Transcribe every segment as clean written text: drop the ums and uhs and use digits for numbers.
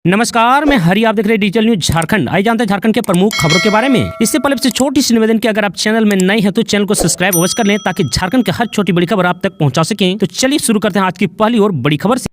नमस्कार, मैं हरी। आप देख रहे हैं डिजिटल न्यूज झारखंड। आइए जानते हैं झारखंड के प्रमुख खबरों के बारे में। इससे पहले से छोटी सी निवेदन की अगर आप चैनल में नए हैं तो चैनल को सब्सक्राइब अवश्य कर लें ताकि झारखंड की हर छोटी बड़ी खबर आप तक पहुंचा सकें। तो चलिए शुरू करते हैं आज की पहली और बड़ी खबर से।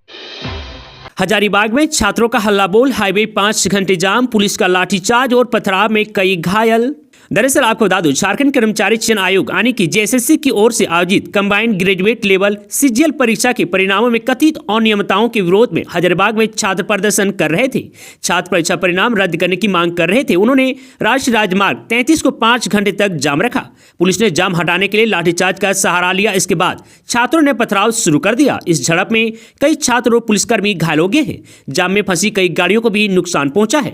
हजारीबाग में छात्रों का हल्ला बोल, हाईवे 5 घंटे जाम, पुलिस का लाठीचार्ज और पथराव में कई घायल। दरअसल आपको बता दूं, झारखंड कर्मचारी चयन आयोग यानी कि जेएसएससी की ओर से आयोजित कंबाइंड ग्रेजुएट लेवल सीजीएल परीक्षा के परिणामों में कथित अनियमितताओं के विरोध में हजारीबाग में छात्र प्रदर्शन कर रहे थे। छात्र परीक्षा परिणाम रद्द करने की मांग कर रहे थे। उन्होंने राष्ट्रीय राजमार्ग 33 को 5 घंटे तक जाम रखा। पुलिस ने जाम हटाने के लिए लाठीचार्ज का सहारा लिया। इसके बाद छात्रों ने पथराव शुरू कर दिया। इस झड़प में कई छात्र और पुलिसकर्मी घायल हो गए हैं। जाम में फंसी कई गाड़ियों को भी नुकसान पहुंचा है।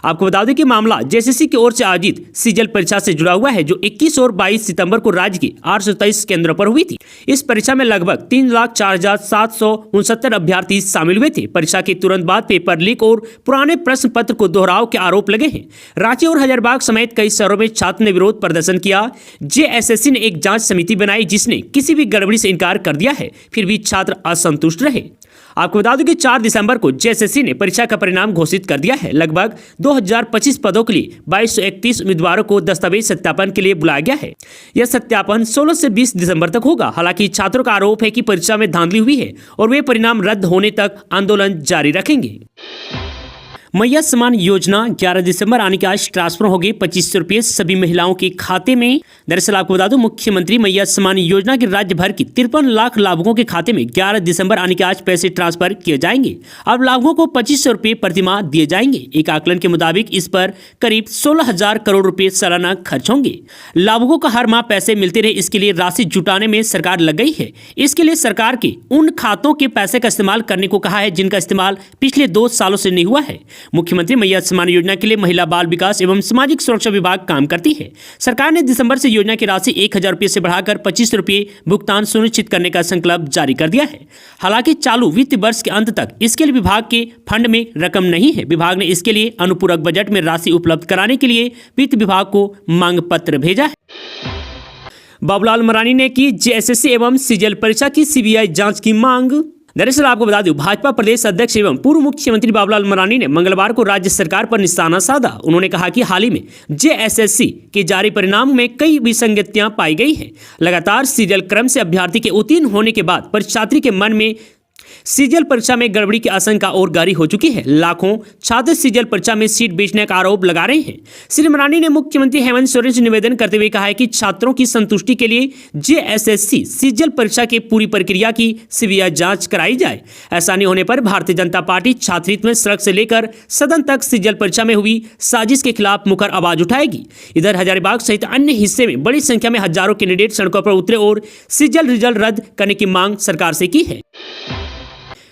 आपको बता दें कि मामला जेएसएससी की ओर से आयोजित सीजीएल परीक्षा से जुड़ा हुआ है, जो 21 और 22 सितंबर को राज्य के 823 केंद्रों पर हुई थी। इस परीक्षा में लगभग 3,04,769 अभ्यर्थी शामिल हुए थे। परीक्षा के तुरंत बाद पेपर लीक और पुराने प्रश्न पत्र को दोहराव के आरोप लगे हैं। रांची और हजारीबाग समेत कई शहरों में छात्र ने विरोध प्रदर्शन किया। जेएसएससी ने एक जांच समिति बनाई जिसने किसी भी गड़बड़ी से इनकार कर दिया है, फिर भी छात्र असंतुष्ट रहे। आपको बता दूं कि 4 दिसंबर को जेएसएससी ने परीक्षा का परिणाम घोषित कर दिया है। लगभग 2025 पदों के लिए 2231 उम्मीदवारों को दस्तावेज सत्यापन के लिए बुलाया गया है। यह सत्यापन 16 से 20 दिसंबर तक होगा। हालांकि छात्रों का आरोप है कि परीक्षा में धांधली हुई है और वे परिणाम रद्द होने तक आंदोलन जारी रखेंगे। मैया सम्मान योजना 11 दिसंबर आने के आज ट्रांसफर होगी 2500 रुपये सभी महिलाओं के खाते में। दरअसल आपको बता दूं, मुख्यमंत्री मैया सम्मान योजना के राज्य भर की 53 लाख लाभुकों के खाते में 11 दिसंबर आने के आज पैसे ट्रांसफर किए जाएंगे। अब लाभुकों को 2500 रुपये प्रतिमाह दिए जाएंगे। एक आकलन के मुताबिक इस पर करीब 16,000 करोड़ रुपए सालाना खर्च होंगे। लाभुकों को हर माह पैसे मिलते रहे, इसके लिए राशि जुटाने में सरकार लग गई है। इसके लिए सरकार के उन खातों के पैसे का इस्तेमाल करने को कहा है जिनका इस्तेमाल पिछले 2 सालों से नहीं हुआ है। मुख्यमंत्री मैया सम्मान योजना के लिए महिला बाल विकास एवं सामाजिक सुरक्षा विभाग काम करती है। सरकार ने दिसंबर से योजना की राशि 1,000 रुपये से बढ़ाकर 2500 रुपये भुगतान सुनिश्चित करने का संकल्प जारी कर दिया है। हालांकि चालू वित्त वर्ष के अंत तक इसके लिए विभाग के फंड में रकम नहीं है। विभाग ने इसके लिए अनुपूरक बजट में राशि उपलब्ध कराने के लिए वित्त विभाग को मांग पत्र भेजा है। बाबूलाल मरांडी ने की जेएसएससी एवं सीजीएल परीक्षा की सीबीआई जांच की मांग। दरअसल आपको बता दूं, भाजपा प्रदेश अध्यक्ष एवं पूर्व मुख्यमंत्री बाबूलाल मरांडी ने मंगलवार को राज्य सरकार पर निशाना साधा। उन्होंने कहा कि हाल ही में जेएसएससी के जारी परिणाम में कई विसंगतियां पाई गई हैं। लगातार सीरियल क्रम से अभ्यर्थी के उत्तीर्ण होने के बाद परीक्षार्थी के मन में सीजीएल परीक्षा में गड़बड़ी की आशंका और गहरी हो चुकी है। लाखों छात्र सीजीएल परीक्षा में सीट बेचने का आरोप लगा रहे हैं। श्री मरांडी ने मुख्यमंत्री हेमंत सोरेन से निवेदन करते हुए कहा है कि छात्रों की संतुष्टि के लिए जेएसएससी सीजीएल परीक्षा की पूरी प्रक्रिया की सीबीआई जांच कराई जाए। ऐसा नहीं होने पर भारतीय जनता पार्टी छात्रहित में सड़क से लेकर सदन तक सीजीएल परीक्षा में हुई साजिश के खिलाफ मुखर आवाज उठाएगी। इधर हजारीबाग सहित अन्य हिस्से में बड़ी संख्या में हजारों कैंडिडेट सड़कों पर उतरे और सीजीएल रिजल्ट रद्द करने की मांग सरकार से की है।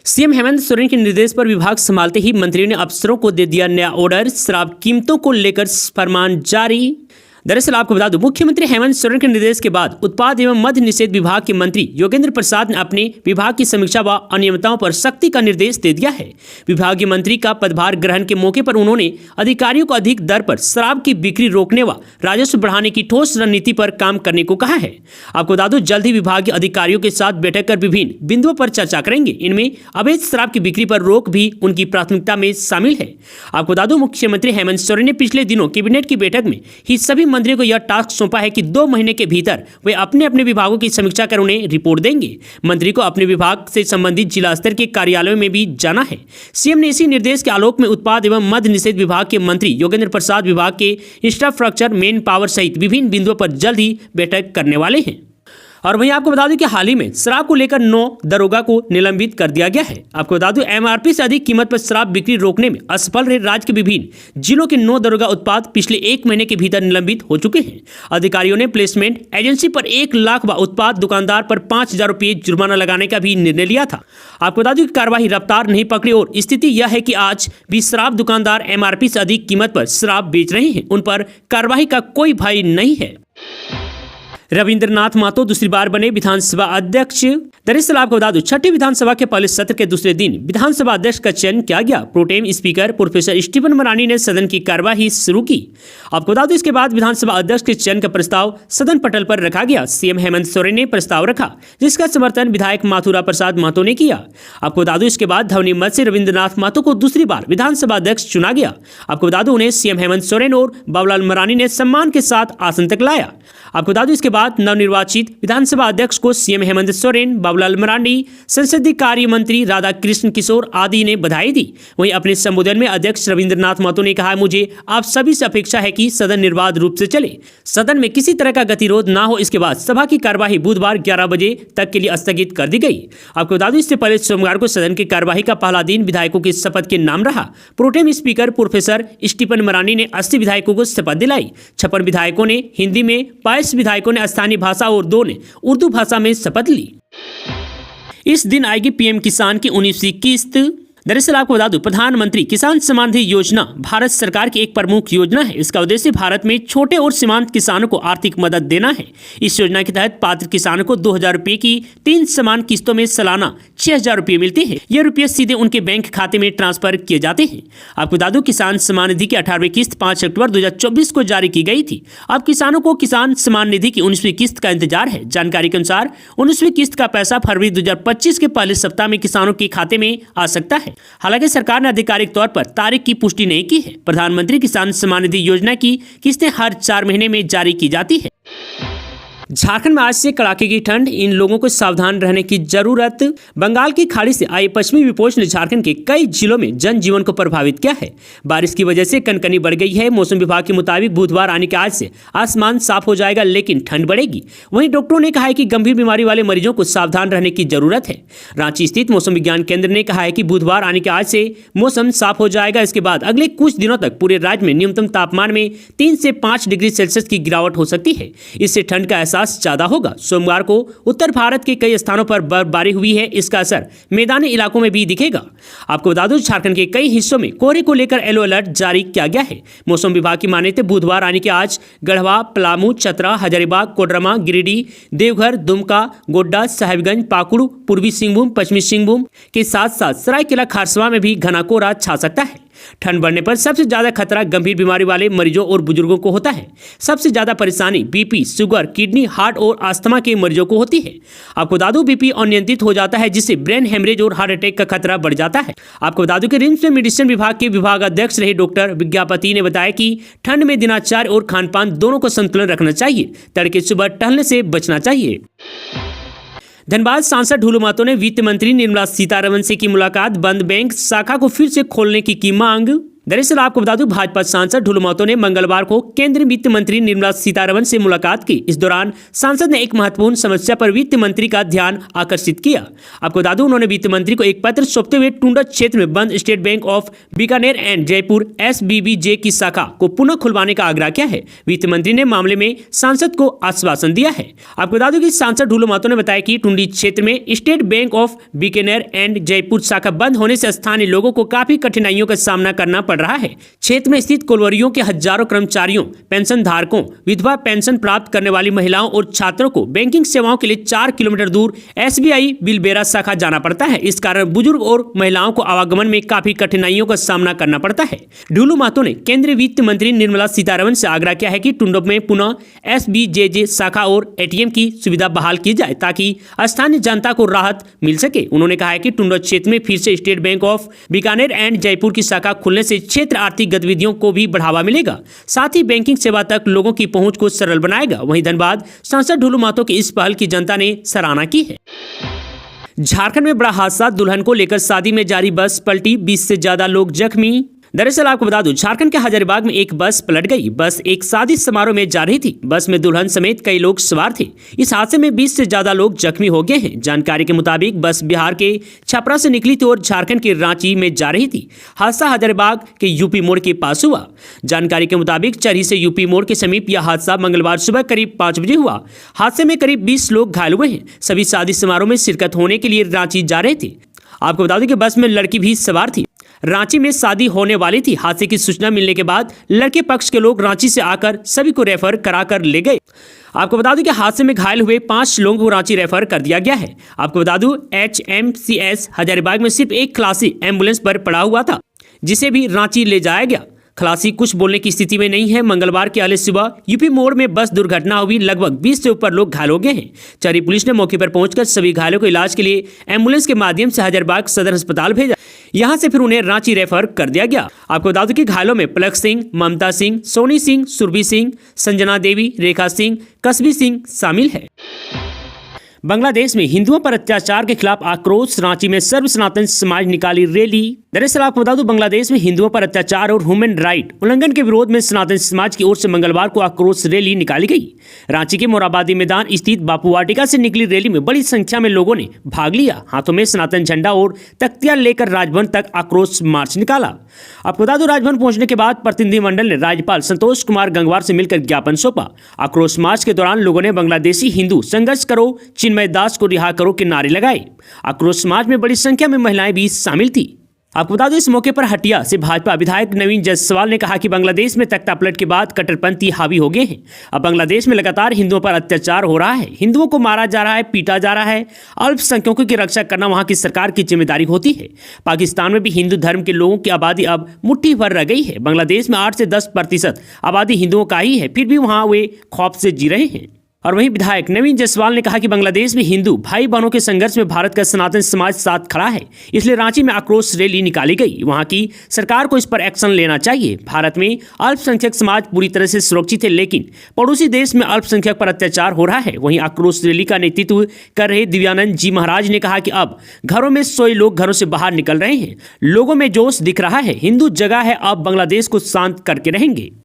सीएम हेमंत सोरेन के निर्देश पर विभाग संभालते ही मंत्रियों ने अफसरों को दे दिया नया ऑर्डर। शराब कीमतों को लेकर फरमान जारी। दरअसल आपको बता दूं, मुख्यमंत्री हेमंत सोरेन के निर्देश के बाद उत्पाद एवं मद्य निषेध विभाग के मंत्री योगेंद्र प्रसाद ने अपने विभाग की समीक्षा व अनियमितताओं पर सख्ती का निर्देश दे दिया है। विभागीय मंत्री का पदभार ग्रहण के मौके पर उन्होंने अधिकारियों को अधिक दर पर शराब की बिक्री रोकने व राजस्व बढ़ाने की ठोस रणनीति पर काम करने को कहा है। आपको बता दूं, जल्द ही विभागीय अधिकारियों के साथ बैठक कर विभिन्न बिंदुओं पर चर्चा करेंगे। इनमें अवैध शराब की बिक्री पर रोक भी उनकी प्राथमिकता में शामिल है। आपको बता दूं, मुख्यमंत्री हेमंत सोरेन ने पिछले दिनों कैबिनेट की बैठक में ही सभी मंत्रियों को यह टास्क सौंपा है कि 2 महीने के भीतर वे अपने अपने विभागों की समीक्षा कर उन्हें रिपोर्ट देंगे। मंत्री को अपने विभाग से संबंधित जिला स्तर के कार्यालयों में भी जाना है। सीएम ने इसी निर्देश के आलोक में उत्पाद एवं मद्य निषेध विभाग के मंत्री योगेंद्र प्रसाद विभाग के इंफ्रास्ट्रक्चर, मैन पावर सहित विभिन्न बिंदुओं पर जल्द ही बैठक करने वाले हैं। और वहीं आपको बता दूं कि हाल ही में शराब को लेकर 9 दरोगा को निलंबित कर दिया गया है। आपको बता दूं, एमआरपी से अधिक कीमत पर शराब बिक्री रोकने में असफल रहे राज्य के विभिन्न जिलों के 9 दरोगा उत्पाद पिछले 1 महीने के भीतर निलंबित हो चुके हैं। अधिकारियों ने प्लेसमेंट एजेंसी पर 1 लाख व उत्पाद दुकानदार पर 5,000 रुपये जुर्माना लगाने का भी निर्णय लिया था। आपको बता दूं कि कार्रवाई रफ्तार नहीं पकड़ी और स्थिति यह है कि आज भी शराब दुकानदार एमआरपी से अधिक कीमत पर शराब बेच रहे हैं। उन पर कार्रवाई का कोई भय नहीं है। रविंद्रनाथ महतो दूसरी बार बने विधानसभा अध्यक्ष। दरअसल आपको बता दूं, छठी विधानसभा के पहले सत्र के दूसरे दिन विधानसभा अध्यक्ष का चयन किया गया। प्रोटेम स्पीकर प्रोफेसर स्टीफन मरानी ने सदन की कार्यवाही शुरू की। आपको बता दूं, इसके बाद विधानसभा अध्यक्ष के चयन का प्रस्ताव सदन पटल पर रखा गया। सीएम हेमंत सोरेन ने प्रस्ताव रखा, जिसका समर्थन विधायक माथुरा प्रसाद महतो ने किया। आपको बता दूं, इसके बाद ध्वनि मत से रविंद्रनाथ महतो को दूसरी बार विधानसभा अध्यक्ष चुना गया। आपको बता दूं, उन्हें सीएम हेमंत सोरेन और बाबूलाल मरानी ने सम्मान के साथ आसन तक लाया। आपको बता दूं, इसके बाद नवनिर्वाचित विधानसभा अध्यक्ष को सीएम हेमंत सोरेन, बाबूलाल मरांडी, संसदीय कार्य मंत्री राधा कृष्ण किशोर आदि ने बधाई दी। वहीं अपने संबोधन में अध्यक्ष रविंद्रनाथ महतो ने कहा, मुझे आप सभी से अपेक्षा है कि सदन निर्बाध रूप से चले, सदन में किसी तरह का गतिरोध ना हो। इसके बाद सभा की कार्यवाही बुधवार 11 बजे तक के लिए स्थगित कर दी गई। आपको बता दूं, इससे पहले सोमवार को सदन की कार्यवाही का पहला दिन विधायकों की शपथ के नाम रहा। प्रोटेम स्पीकर प्रोफेसर स्टीफन मरानी ने 80 विधायकों को शपथ दिलाई। 56 विधायकों ने हिंदी में, 22 विधायकों ने स्थानीय भाषा और 2 ने उर्दू भाषा में शपथ ली। इस दिन आएगी पीएम किसान की 19वीं किस्त। दरअसल आपको बता दूं, प्रधानमंत्री किसान सम्मान निधि योजना भारत सरकार की एक प्रमुख योजना है। इसका उद्देश्य भारत में छोटे और सीमांत किसानों को आर्थिक मदद देना है। इस योजना के तहत पात्र किसानों को 2000 रुपये की 3 समान किस्तों में सालाना 6000 रुपये मिलते हैं। ये रुपये सीधे उनके बैंक खाते में ट्रांसफर किए जाते हैं। आपको बता दूं, किसान सम्मान निधि की 18वीं किस्त 5 अक्टूबर 2024 को जारी की गई थी। अब किसानों को किसान सम्मान निधि की 19वीं किस्त का इंतजार है। जानकारी के अनुसार 19वीं किस्त का पैसा फरवरी 2025 के पहले सप्ताह में किसानों के खाते में आ सकता है। हालांकि सरकार ने आधिकारिक तौर पर तारीख की पुष्टि नहीं की है। प्रधानमंत्री किसान सम्मान निधि योजना की किस्तें हर 4 महीने में जारी की जाती है। झारखंड में आज से कड़ाके की ठंड, इन लोगों को सावधान रहने की जरूरत। बंगाल की खाड़ी से आए पश्चिमी विक्षोभ ने झारखंड के कई जिलों में जनजीवन को प्रभावित किया है। बारिश की वजह से कनकनी बढ़ गई है। मौसम विभाग के मुताबिक बुधवार आने के आज से आसमान साफ हो जाएगा, लेकिन ठंड बढ़ेगी। वहीं डॉक्टरों ने कहा है कि गंभीर बीमारी वाले मरीजों को सावधान रहने की जरूरत है। रांची स्थित मौसम विज्ञान केंद्र ने कहा है कि बुधवार आने के आज से मौसम साफ हो जाएगा। इसके बाद अगले कुछ दिनों तक पूरे राज्य में न्यूनतम तापमान में 3 से 5 डिग्री सेल्सियस की गिरावट हो सकती है। इससे ठंड का एहसास ज्यादा होगा। सोमवार को उत्तर भारत के कई स्थानों पर बर्फबारी हुई है। इसका असर मैदानी इलाकों में भी दिखेगा। आपको बता दूं, झारखंड के कई हिस्सों में कोहरे को लेकर येलो अलर्ट जारी किया गया है। मौसम विभाग की माने तो बुधवार आने के आज गढ़वा, पलामू, चतरा, हजारीबाग, कोडरमा, गिरिडीह, देवघर, दुमका, गोड्डा, साहिबगंज, पाकुड़, पूर्वी सिंहभूम, पश्चिमी सिंहभूम के साथ साथ सरायकेला खरसावां में भी घना कोहरा छा सकता है। ठंड बढ़ने पर सबसे ज्यादा खतरा गंभीर बीमारी वाले मरीजों और बुजुर्गों को होता है। सबसे ज्यादा परेशानी बीपी, शुगर, किडनी, हार्ट और अस्थमा के मरीजों को होती है। आपको बता दूं, बीपी अनियंत्रित हो जाता है, जिससे ब्रेन हेमरेज और हार्ट अटैक का खतरा बढ़ जाता है। आपको बता दूं कि रिम्स में मेडिसिन विभाग के विभागाध्यक्ष रहे डॉक्टर विज्ञापति ने बताया कि ठंड में दिनचर्या और खान पान दोनों को संतुलन रखना चाहिए। तड़के सुबह टहलने से बचना चाहिए। धनबाद सांसद ढुलू महतो ने वित्त मंत्री निर्मला सीतारमण से की मुलाकात, बंद बैंक शाखा को फिर से खोलने की मांग। दरअसल आपको बता दूं, भाजपा सांसद ढुलू महतो ने मंगलवार को केंद्रीय वित्त मंत्री निर्मला सीतारमण से मुलाकात की। इस दौरान सांसद ने एक महत्वपूर्ण समस्या पर वित्त मंत्री का ध्यान आकर्षित किया। आपको बता दूं, उन्होंने वित्त मंत्री को एक पत्र सौंपते हुए टुंडा क्षेत्र में बंद state bank of Bikaner and Jaipur SBBJ की शाखा को पुनः खुलवाने का आग्रह किया है। वित्त मंत्री ने मामले में सांसद को आश्वासन दिया है। आपको बता दूं कि सांसद ढुलू महतो ने बताया कि टुंडी क्षेत्र में state bank of Bikaner and Jaipur शाखा बंद होने से स्थानीय लोगों को काफी कठिनाइयों का सामना करना पड़ रहा है। क्षेत्र में स्थित कोलवरियों के हजारों कर्मचारियों, पेंशन धारकों, विधवा पेंशन प्राप्त करने वाली महिलाओं और छात्रों को बैंकिंग सेवाओं के लिए 4 किलोमीटर दूर SBI बिलबेरा शाखा जाना पड़ता है। इस कारण बुजुर्ग और महिलाओं को आवागमन में काफी कठिनाइयों का सामना करना पड़ता है। ढुलू महतो ने केंद्रीय वित्त मंत्री निर्मला सीतारमण से आग्रह किया है कि टुंडो में पुनः SBJJ शाखा और ATM की सुविधा बहाल की जाए, ताकि स्थानीय जनता को राहत मिल सके। उन्होंने कहा है कि टुंडो क्षेत्र में फिर से state bank of Bikaner and Jaipur की शाखा खुलने से क्षेत्र आर्थिक गतिविधियों को भी बढ़ावा मिलेगा, साथ ही बैंकिंग सेवा तक लोगों की पहुंच को सरल बनाएगा। वहीं धनबाद सांसद ढुलू महतो की इस पहल की जनता ने सराहना की है। झारखंड में बड़ा हादसा, दुल्हन को लेकर शादी में जारी बस पलटी, 20 से ज्यादा लोग जख्मी। दरअसल आपको बता दूं, झारखंड के हजारीबाग में एक बस पलट गई। बस एक शादी समारोह में जा रही थी। बस में दुल्हन समेत कई लोग सवार थे। इस हादसे में 20 से ज्यादा लोग जख्मी हो गए हैं। जानकारी के मुताबिक बस बिहार के छपरा से निकली थी और झारखंड के रांची में जा रही थी। हादसा हजारीबाग के यूपी मोड़ के पास हुआ। जानकारी के मुताबिक चरही से यूपी मोड़ के समीप यह हादसा मंगलवार सुबह करीब 5 बजे हुआ। हादसे में करीब 20 लोग घायल हुए हैं। सभी शादी समारोह में शिरकत होने के लिए रांची जा रहे थे। आपको बता दें कि बस में लड़की भी सवार थी। रांची में शादी होने वाली थी। हादसे की सूचना मिलने के बाद लड़के पक्ष के लोग रांची से आकर सभी को रेफर कराकर ले गए। आपको बता दूं कि हादसे में घायल हुए 5 लोगों को रांची रेफर कर दिया गया है। आपको बता दूं HMCS हजारीबाग में सिर्फ एक खलासी एम्बुलेंस पर पड़ा हुआ था, जिसे भी रांची ले जाया गया। खलासी कुछ बोलने की स्थिति में नहीं है। मंगलवार के अगले सुबह यूपी मोड़ में बस दुर्घटना हुई। लगभग 20 से ऊपर लोग घायल हो गए हैं। चौरी पुलिस ने मौके पर पहुंचकर सभी घायलों को इलाज के लिए एम्बुलेंस के माध्यम से हजारीबाग सदर अस्पताल भेजा। यहां से फिर उन्हें रांची रेफर कर दिया गया। आपको बता दूं कि घायलों में पलक सिंह, ममता सिंह, सोनी सिंह, सुरभि सिंह, संजना देवी, रेखा सिंह, कसबी सिंह शामिल है। बांग्लादेश में हिंदुओं पर अत्याचार के खिलाफ आक्रोश। रांची में सर्व सनातन समाज निकाली रैली। दरअसल आपको बता दूं, बांग्लादेश में हिंदुओं पर अत्याचार और ह्यूमन राइट उल्लंघन के विरोध में सनातन समाज की ओर से मंगलवार को आक्रोश रैली निकाली गई। रांची के मोराबादी मैदान स्थित बापू वाटिका से निकली रैली में बड़ी संख्या में लोगों ने भाग लिया। हाथों में सनातन झंडा और तख्तियां लेकर राजभवन तक आक्रोश मार्च निकाला। आपको बता दूं, राजभवन पहुंचने के बाद प्रतिनिधिमंडल ने राज्यपाल संतोष कुमार गंगवार से मिलकर ज्ञापन सौंपा। आक्रोश मार्च के दौरान लोगों ने बांग्लादेशी हिंदू संघर्ष करो, चिन्मय दास को रिहा करो के नारे लगाए। आक्रोश मार्च में बड़ी संख्या में महिलाएं भी शामिल थी। आपको बता दें, इस मौके पर हटिया से भाजपा विधायक नवीन जायसवाल ने कहा कि बांग्लादेश में तख्तापलट के बाद कट्टरपंथी हावी हो गए हैं। अब बांग्लादेश में लगातार हिंदुओं पर अत्याचार हो रहा है। हिंदुओं को मारा जा रहा है, पीटा जा रहा है। अल्पसंख्यकों की रक्षा करना वहां की सरकार की जिम्मेदारी होती है। पाकिस्तान में भी हिंदू धर्म के लोगों की आबादी अब मुट्ठी भर रह गई है। बांग्लादेश में 8 से 10% आबादी हिंदुओं का ही है, फिर भी वहां वे खौफ से जी रहे हैं। और वहीं विधायक नवीन जायसवाल ने कहा कि बांग्लादेश में हिंदू भाई बहनों के संघर्ष में भारत का सनातन समाज साथ खड़ा है, इसलिए रांची में आक्रोश रैली निकाली गई। वहां की सरकार को इस पर एक्शन लेना चाहिए। भारत में अल्पसंख्यक समाज पूरी तरह से सुरक्षित है, लेकिन पड़ोसी देश में अल्पसंख्यक पर अत्याचार हो रहा है। वहीं आक्रोश रैली का नेतृत्व कर रहे दिव्यानंद जी महाराज ने कहा कि अब घरों में सोए लोग घरों से बाहर निकल रहे हैं। लोगों में जोश दिख रहा है। हिंदू जगह है, अब बांग्लादेश को शांत करके रहेंगे।